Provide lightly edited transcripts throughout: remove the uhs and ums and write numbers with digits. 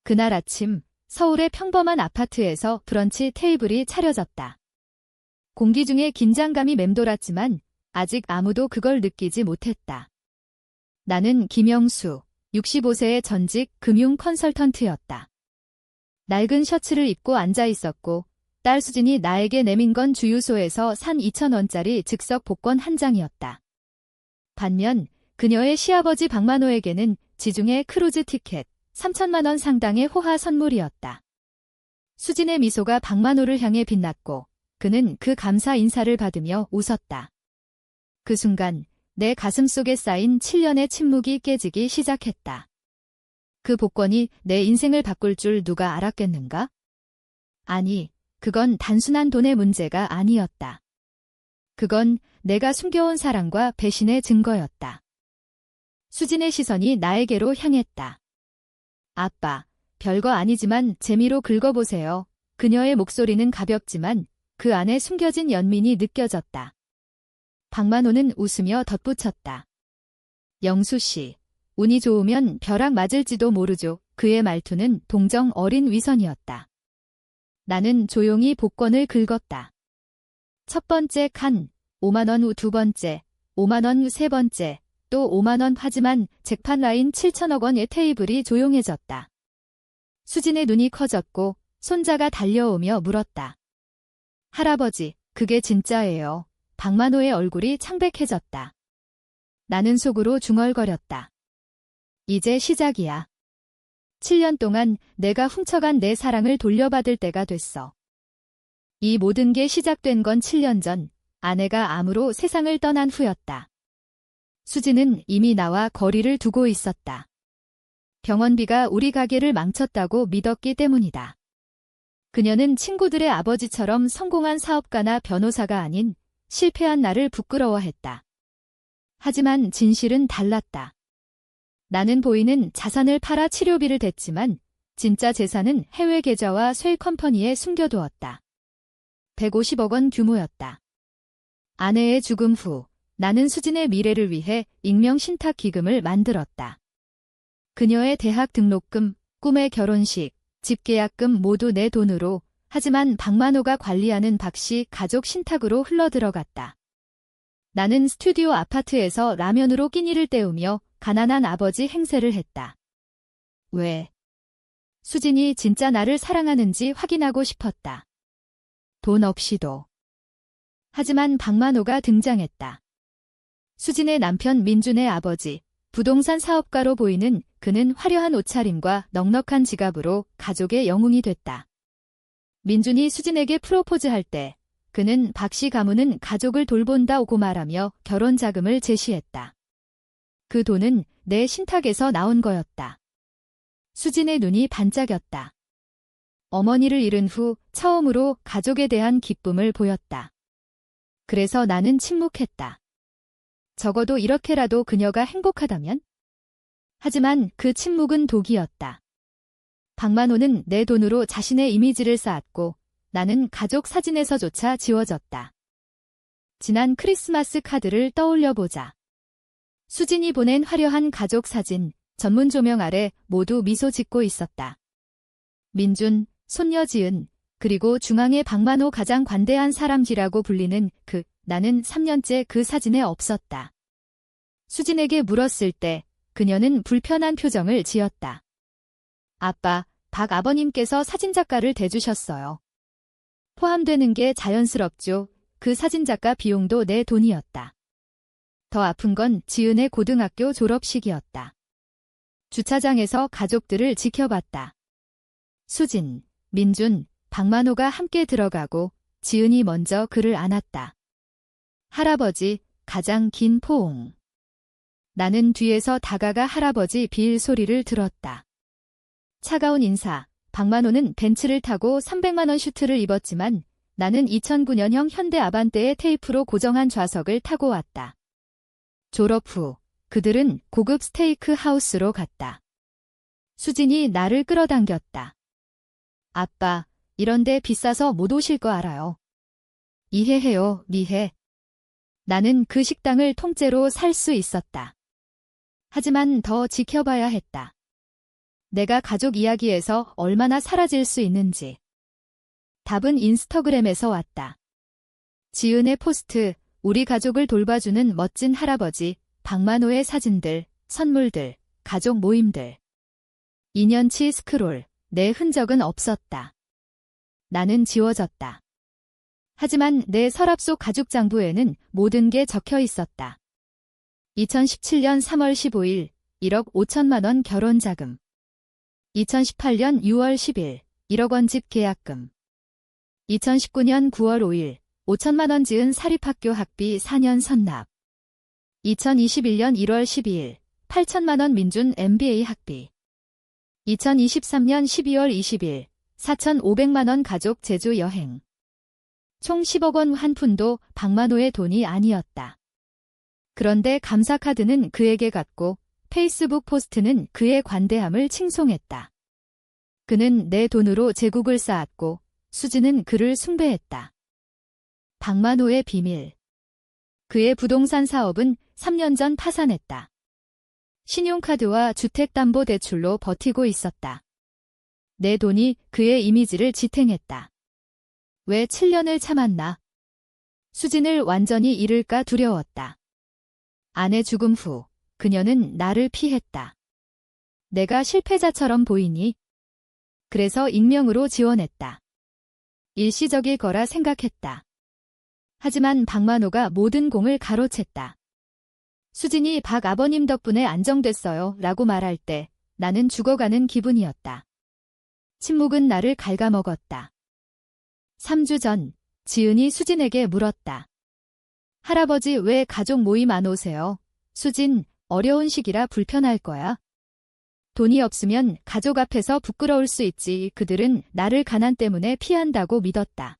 그날 아침 서울의 평범한 아파트에서 브런치 테이블이 차려졌다. 공기 중에 긴장감이 맴돌았지만 아직 아무도 그걸 느끼지 못했다. 나는 김영수, 65세의 전직 금융 컨설턴트였다. 낡은 셔츠를 입고 앉아 있었고 딸 수진이 나에게 내민 건 주유소에서 산 2,000원짜리 즉석 복권 한 장이었다. 반면 그녀의 시아버지 박만호에게는 지중해 크루즈 티켓 3천만 원 상당의 호화 선물이었다. 수진의 미소가 박만호를 향해 빛났고 그는 그 감사 인사를 받으며 웃었다. 그 순간 내 가슴 속에 쌓인 7년의 침묵이 깨지기 시작했다. 그 복권이 내 인생을 바꿀 줄 누가 알았겠는가? 아니, 그건 단순한 돈의 문제가 아니었다. 그건 내가 숨겨온 사랑과 배신의 증거였다. 수진의 시선이 나에게로 향했다. 아빠, 별거 아니지만 재미로 긁어보세요. 그녀의 목소리는 가볍지만 그 안에 숨겨진 연민이 느껴졌다. 박만호는 웃으며 덧붙였다. 영수 씨, 운이 좋으면 벼락 맞을지도 모르죠. 그의 말투는 동정 어린 위선이었다. 나는 조용히 복권을 긁었다. 첫 번째 칸, 5만 원 후 두 번째, 5만 원 후 세 번째, 또 5만 원. 하지만 잭팟 라인 7천억 원의 테이블이 조용해졌다. 수진의 눈이 커졌고 손자가 달려오며 물었다. 할아버지, 그게 진짜예요. 박만호의 얼굴이 창백해졌다. 나는 속으로 중얼거렸다. 이제 시작이야. 7년 동안 내가 훔쳐간 내 사랑을 돌려받을 때가 됐어. 이 모든 게 시작된 건 7년 전 아내가 암으로 세상을 떠난 후였다. 수진은 이미 나와 거리를 두고 있었다. 병원비가 우리 가게를 망쳤다고 믿었기 때문이다. 그녀는 친구들의 아버지처럼 성공한 사업가나 변호사가 아닌 실패한 나를 부끄러워했다. 하지만 진실은 달랐다. 나는 보이는 자산을 팔아 치료비를 댔지만 진짜 재산은 해외 계좌와 쇠 컴퍼니에 숨겨두었다. 150억 원 규모였다. 아내의 죽음 후 나는 수진의 미래를 위해 익명 신탁 기금을 만들었다. 그녀의 대학 등록금, 꿈의 결혼식, 집계약금 모두 내 돈으로, 하지만 박만호가 관리하는 박씨 가족 신탁으로 흘러들어갔다. 나는 스튜디오 아파트에서 라면으로 끼니를 때우며 가난한 아버지 행세를 했다. 왜? 수진이 진짜 나를 사랑하는지 확인하고 싶었다. 돈 없이도. 하지만 박만호가 등장했다. 수진의 남편 민준의 아버지, 부동산 사업가로 보이는 그는 화려한 옷차림과 넉넉한 지갑으로 가족의 영웅이 됐다. 민준이 수진에게 프로포즈할 때 그는 박씨 가문은 가족을 돌본다고 말하며 결혼 자금을 제시했다. 그 돈은 내 신탁에서 나온 거였다. 수진의 눈이 반짝였다. 어머니를 잃은 후 처음으로 가족에 대한 기쁨을 보였다. 그래서 나는 침묵했다. 적어도 이렇게라도 그녀가 행복하다면? 하지만 그 침묵은 독이었다. 박만호는 내 돈으로 자신의 이미지를 쌓았고 나는 가족 사진에서조차 지워졌다. 지난 크리스마스 카드를 떠올려보자. 수진이 보낸 화려한 가족 사진, 전문 조명 아래 모두 미소 짓고 있었다. 민준, 손녀 지은, 그리고 중앙에 박만호 가장 관대한 사람쥐라고 불리는 나는 3년째 그 사진에 없었다. 수진에게 물었을 때 그녀는 불편한 표정을 지었다. 아빠, 박 아버님께서 사진작가를 대주셨어요. 포함되는 게 자연스럽죠. 그 사진작가 비용도 내 돈이었다. 더 아픈 건 지은의 고등학교 졸업식이었다. 주차장에서 가족들을 지켜봤다. 수진, 민준, 박만호가 함께 들어가고 지은이 먼저 그를 안았다. 할아버지, 가장 긴 포옹. 나는 뒤에서 다가가 할아버지 빌 소리를 들었다. 차가운 인사. 박만호는 벤츠를 타고 300만 원 슈트를 입었지만 나는 2009년형 현대 아반떼의 테이프로 고정한 좌석을 타고 왔다. 졸업 후 그들은 고급 스테이크 하우스로 갔다. 수진이 나를 끌어당겼다. 아빠, 이런데 비싸서 못 오실 거 알아요. 이해해요, 미해. 나는 그 식당을 통째로 살 수 있었다. 하지만 더 지켜봐야 했다. 내가 가족 이야기에서 얼마나 사라질 수 있는지. 답은 인스타그램에서 왔다. 지은의 포스트, 우리 가족을 돌봐주는 멋진 할아버지, 박만호의 사진들, 선물들, 가족 모임들. 2년치 스크롤, 내 흔적은 없었다. 나는 지워졌다. 하지만 내 서랍 속 가죽 장부에는 모든 게 적혀 있었다. 2017년 3월 15일, 1억 5천만 원 결혼 자금. 2018년 6월 10일, 1억 원 집 계약금. 2019년 9월 5일, 5천만 원 지은 사립학교 학비 4년 선납. 2021년 1월 12일, 8천만 원 민준 MBA 학비. 2023년 12월 20일, 4,500만 원 가족 제주 여행. 총 10억 원 한 푼도 박만호의 돈이 아니었다. 그런데 감사카드는 그에게 갔고 페이스북 포스트는 그의 관대함을 칭송했다. 그는 내 돈으로 제국을 쌓았고 수지는 그를 숭배했다. 박만호의 비밀. 그의 부동산 사업은 3년 전 파산했다. 신용카드와 주택담보대출로 버티고 있었다. 내 돈이 그의 이미지를 지탱했다. 왜 7년을 참았나? 수진을 완전히 잃을까 두려웠다. 아내 죽음 후 그녀는 나를 피했다. 내가 실패자처럼 보이니? 그래서 익명으로 지원했다. 일시적일 거라 생각했다. 하지만 박만호가 모든 공을 가로챘다. 수진이 박 아버님 덕분에 안정됐어요 라고 말할 때 나는 죽어가는 기분이었다. 침묵은 나를 갉아먹었다. 3주 전 지은이 수진에게 물었다. 할아버지 왜 가족 모임 안 오세요? 수진, 어려운 시기라 불편할 거야. 돈이 없으면 가족 앞에서 부끄러울 수 있지. 그들은 나를 가난 때문에 피한다고 믿었다.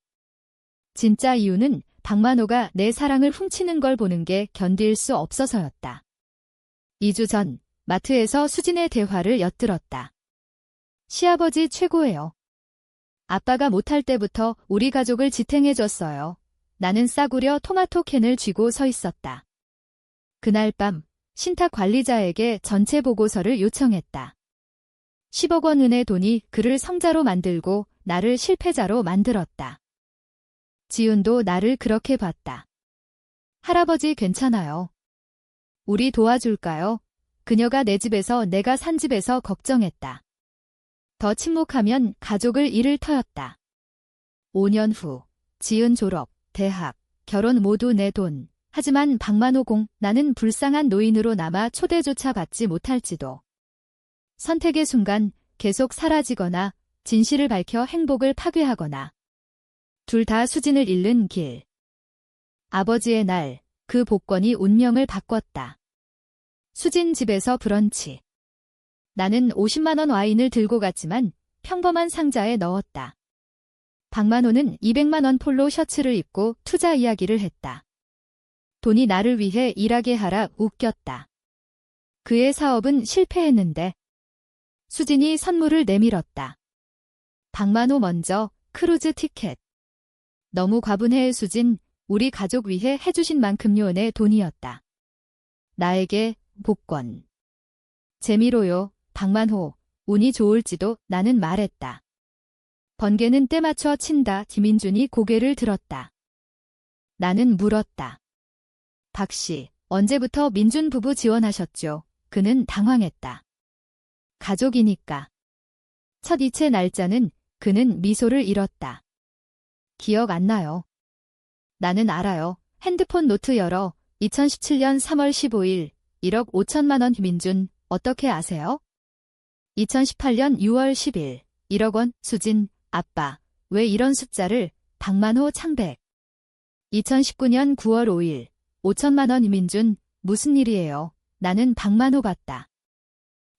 진짜 이유는 박만호가 내 사랑을 훔치는 걸 보는 게 견딜 수 없어서였다. 2주 전 마트에서 수진의 대화를 엿들었다. 시아버지 최고예요. 아빠가 못할 때부터 우리 가족을 지탱해줬어요. 나는 싸구려 토마토 캔을 쥐고 서 있었다. 그날 밤 신탁 관리자에게 전체 보고서를 요청했다. 10억 원 은의 돈이 그를 성자로 만들고 나를 실패자로 만들었다. 지은도 나를 그렇게 봤다. 할아버지 괜찮아요. 우리 도와줄까요? 그녀가 내 집에서 내가 산 집에서 걱정했다. 더 침묵하면 가족을 잃을 터였다. 5년 후 지은 졸업, 대학, 결혼 모두 내 돈. 하지만 박만호 공, 나는 불쌍한 노인으로 남아 초대조차 받지 못할지도. 선택의 순간 계속 사라지거나 진실을 밝혀 행복을 파괴하거나. 둘 다 수진을 잃는 길. 아버지의 날, 그 복권이 운명을 바꿨다. 수진 집에서 브런치. 나는 50만 원 와인을 들고 갔지만 평범한 상자에 넣었다. 박만호는 200만 원 폴로 셔츠를 입고 투자 이야기를 했다. 돈이 나를 위해 일하게 하라 웃겼다. 그의 사업은 실패했는데 수진이 선물을 내밀었다. 박만호 먼저 크루즈 티켓. 너무 과분해 수진, 우리 가족 위해 해주신 만큼요 내 돈이었다. 나에게 복권. 재미로요, 박만호, 운이 좋을지도 나는 말했다. 번개는 때 맞춰 친다. 김인준이 고개를 들었다. 나는 물었다. 박씨, 언제부터 민준 부부 지원하셨죠? 그는 당황했다. 가족이니까. 첫 이체 날짜는 그는 미소를 잃었다. 기억 안 나요. 나는 알아요. 핸드폰 노트 열어 2017년 3월 15일 1억 5천만 원 민준 어떻게 아세요? 2018년 6월 10일 1억 원 수진 아빠 왜 이런 숫자를 박만호 창백 2019년 9월 5일 5천만 원 민준 무슨 일이에요? 나는 박만호 봤다.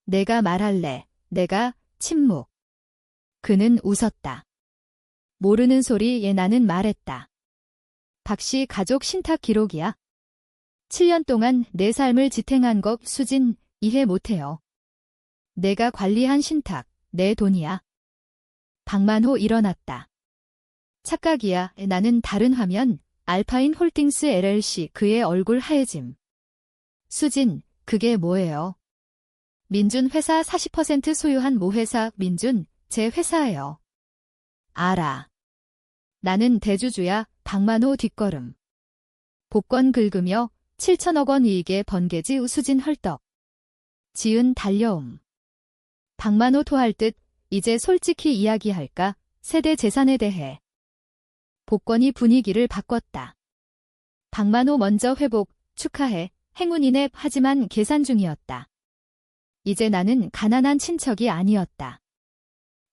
내가 말할래. 내가 침묵. 그는 웃었다. 모르는 소리에 나는 말했다. 박씨 가족 신탁 기록이야. 7년 동안 내 삶을 지탱한 것 수진 이해 못해요. 내가 관리한 신탁, 내 돈이야. 박만호 일어났다. 착각이야. 나는 다른 화면 알파인 홀딩스 LLC 그의 얼굴 하얘짐. 수진, 그게 뭐예요? 민준 회사 40% 소유한 모 회사 민준, 제 회사예요. 알아. 나는 대주주야. 박만호 뒷걸음. 복권 긁으며 7천억 원 이익에 번개지 수진 헐떡. 지은 달려옴. 박만호 토할 듯 이제 솔직히 이야기할까? 세대 재산에 대해. 복권이 분위기를 바꿨다. 박만호 먼저 회복, 축하해. 행운이네. 하지만 계산 중이었다. 이제 나는 가난한 친척이 아니었다.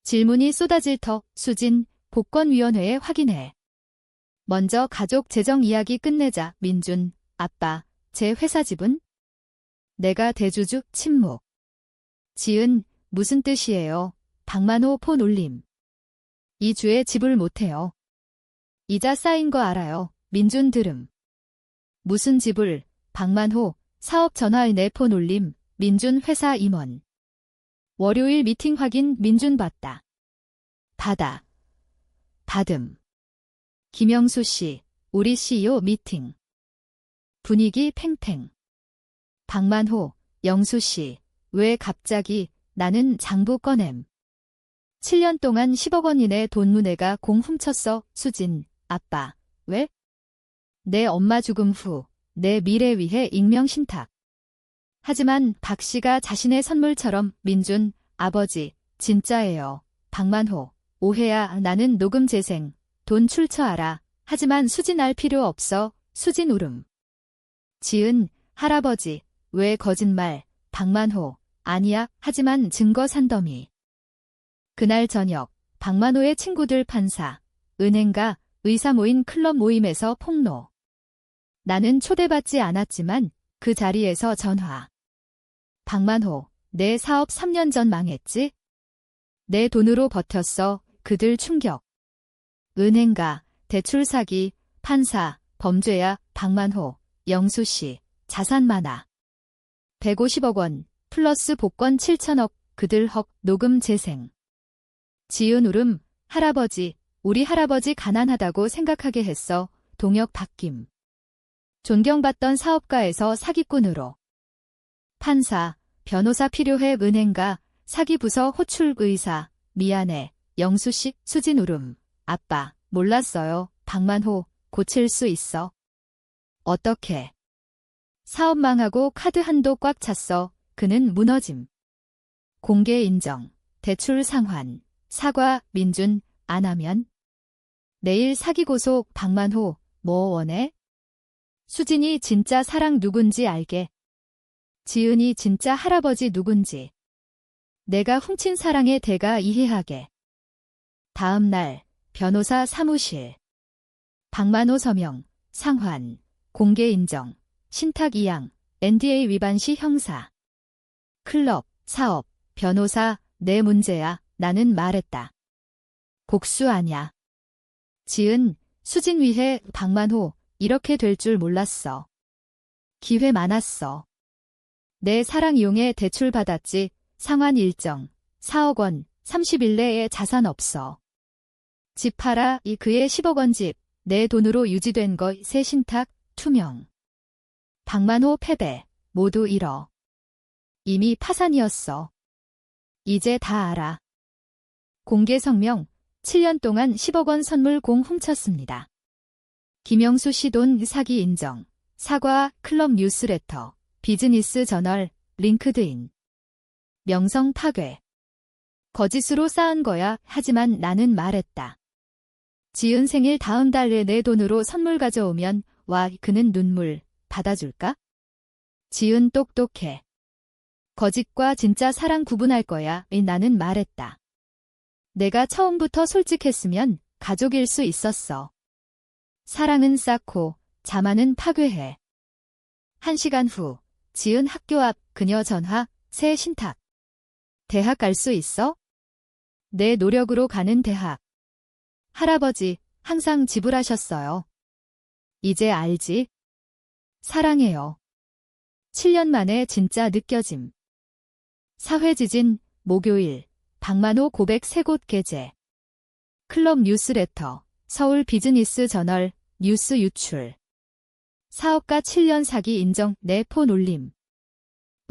질문이 쏟아질 터. 수진, 복권위원회에 확인해. 먼저 가족 재정 이야기 끝내자. 민준, 아빠, 제 회사 집은? 내가 대주주. 침묵. 지은, 무슨 뜻이에요? 박만호 폰 울림. 이 주에 지불 못해요. 이자 쌓인 거 알아요. 민준 들음. 무슨 지불? 박만호, 사업 전화의 내 폰 울림. 민준 회사 임원. 월요일 미팅 확인. 민준 받다. 받음. 김영수 씨, 우리 CEO 미팅. 분위기 팽팽. 박만호, 영수 씨, 왜 갑자기? 나는 장부 꺼냄. 7년 동안 10억 원 이내 돈 문해가 공 훔쳤어. 수진, 아빠, 왜? 내 엄마 죽음 후 내 미래 위해 익명 신탁. 하지만 박 씨가 자신의 선물처럼. 민준, 아버지, 진짜예요. 박만호, 오해야. 나는 녹음 재생, 돈 출처 알아. 하지만 수진 알 필요 없어. 수진 울음. 지은, 할아버지, 왜 거짓말? 박만호, 아니야. 하지만 증거 산더미. 그날 저녁, 박만호의 친구들 판사, 은행가, 의사 모인 클럽 모임에서 폭로. 나는 초대받지 않았지만 그 자리에서 전화. 박만호, 내 사업 3년 전 망했지? 내 돈으로 버텼어. 그들 충격. 은행가, 대출 사기, 판사, 범죄야. 박만호, 영수 씨, 자산 많아. 150억 원, 플러스 복권 7천억, 그들 헉, 녹음 재생. 지은 울음, 할아버지, 우리 할아버지 가난하다고 생각하게 했어. 동역 바뀜. 존경받던 사업가에서 사기꾼으로. 판사, 변호사 필요해. 은행가, 사기부서 호출 의사, 미안해. 영수씨, 수진 울음. 아빠, 몰랐어요. 박만호, 고칠 수 있어. 어떻게? 사업 망하고 카드 한도 꽉 찼어. 그는 무너짐. 공개 인정, 대출 상환, 사과. 민준, 안 하면? 내일 사기 고소. 박만호, 뭐 원해? 수진이 진짜 사랑 누군지 알게. 지은이 진짜 할아버지 누군지. 내가 훔친 사랑의 대가 이해하게. 다음 날, 변호사 사무실. 박만호 서명, 상환, 공개 인정, 신탁 이양, NDA 위반 시 형사. 클럽, 사업, 변호사, 내 문제야. 나는 말했다. 복수 아냐. 지은, 수진 위해. 박만호, 이렇게 될 줄 몰랐어. 기회 많았어. 내 사랑 이용해 대출 받았지. 상환 일정, 4억 원, 30일 내에 자산 없어. 집 팔아. 이 그의 10억 원 집, 내 돈으로 유지된 거. 새 신탁, 투명. 박만호 패배, 모두 잃어. 이미 파산이었어. 이제 다 알아. 공개 성명, 7년 동안 10억 원 선물 공 훔쳤습니다. 김영수 씨 돈 사기 인정, 사과. 클럽 뉴스레터, 비즈니스 저널, 링크드인. 명성 파괴. 거짓으로 쌓은 거야. 하지만 나는 말했다. 지은 생일 다음 달에 내 돈으로 선물 가져오면 와. 그는 눈물 받아줄까? 지은 똑똑해. 거짓과 진짜 사랑 구분할 거야. 나는 말했다. 내가 처음부터 솔직했으면 가족일 수 있었어. 사랑은 쌓고 자만은 파괴해. 1시간 후, 지은 학교 앞. 그녀 전화, 새 신탁. 대학 갈 수 있어? 내 노력으로 가는 대학. 할아버지, 항상 지불하셨어요. 이제 알지? 사랑해요. 7년 만에 진짜 느껴짐. 사회지진, 목요일, 박만호 고백 3곳 게재. 클럽 뉴스레터, 서울 비즈니스 저널, 뉴스 유출. 사업가 7년 사기 인정, 내 폰 울림.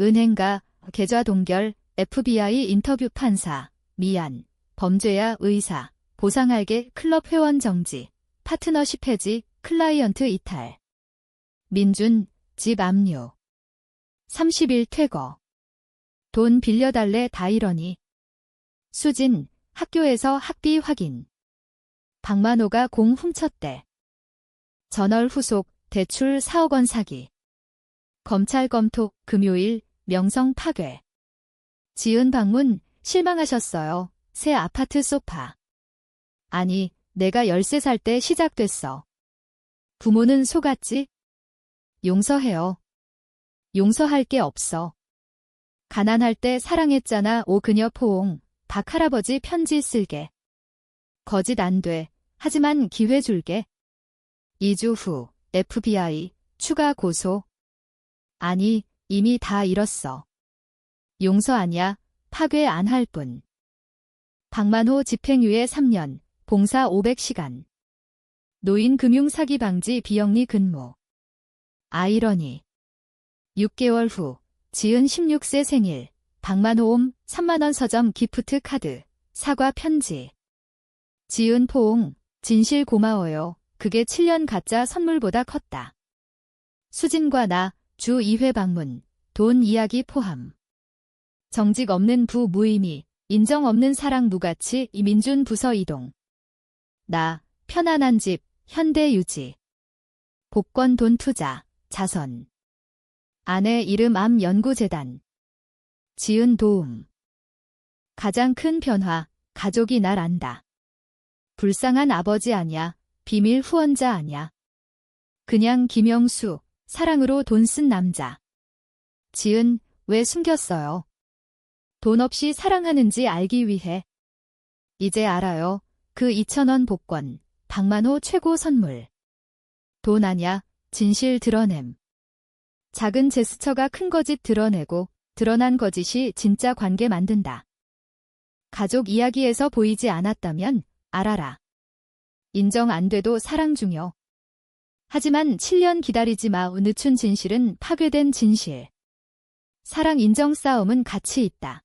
은행가, 계좌 동결, FBI 인터뷰 판사, 미안, 범죄야 의사, 보상할게 클럽 회원 정지, 파트너십 해지, 클라이언트 이탈. 민준, 집 압류. 30일 퇴거. 돈 빌려달래 다 이러니. 수진, 학교에서 학비 확인. 박만호가 공 훔쳤대. 전월 후속, 대출 4억 원 사기. 검찰 검토, 금요일, 명성 파괴. 지은 방문, 실망하셨어요. 새 아파트 소파. 아니, 내가 13살 때 시작됐어. 부모는 속았지? 용서해요. 용서할 게 없어. 가난할 때 사랑했잖아. 오 그녀 포옹. 박 할아버지 편지 쓸게. 거짓 안 돼. 하지만 기회 줄게. 2주 후 FBI 추가 고소. 아니, 이미 다 잃었어. 용서 아냐. 파괴 안 할 뿐. 박만호 집행유예 3년, 봉사 500시간. 노인 금융 사기 방지 비영리 근무. 아이러니. 6개월 후 지은 16세 생일. 박만호옴 3만원 서점 기프트 카드. 사과 편지. 지은 포옹. 진실 고마워요. 그게 7년 가짜 선물보다 컸다. 수진과 나 주 2회 방문. 돈 이야기 포함. 정직 없는 부 무의미. 인정 없는 사랑 무가치. 이민준 부서 이동. 나 편안한 집. 현대 유지. 복권 돈 투자. 자선. 아내 이름 암 연구재단. 지은 도움. 가장 큰 변화. 가족이 날 안다. 불쌍한 아버지 아냐. 비밀 후원자 아냐. 그냥 김영수. 사랑으로 돈 쓴 남자. 지은 왜 숨겼어요? 돈 없이 사랑하는지 알기 위해. 이제 알아요. 그 2,000원 복권. 박만호 최고 선물. 돈 아냐. 진실 드러냄. 작은 제스처가 큰 거짓 드러내고 드러난 거짓이 진짜 관계 만든다. 가족 이야기에서 보이지 않았다면 알아라. 인정 안 돼도 사랑 중요. 하지만 7년 기다리지 마. 늦춘 진실은 파괴된 진실. 사랑 인정 싸움은 가치 있다.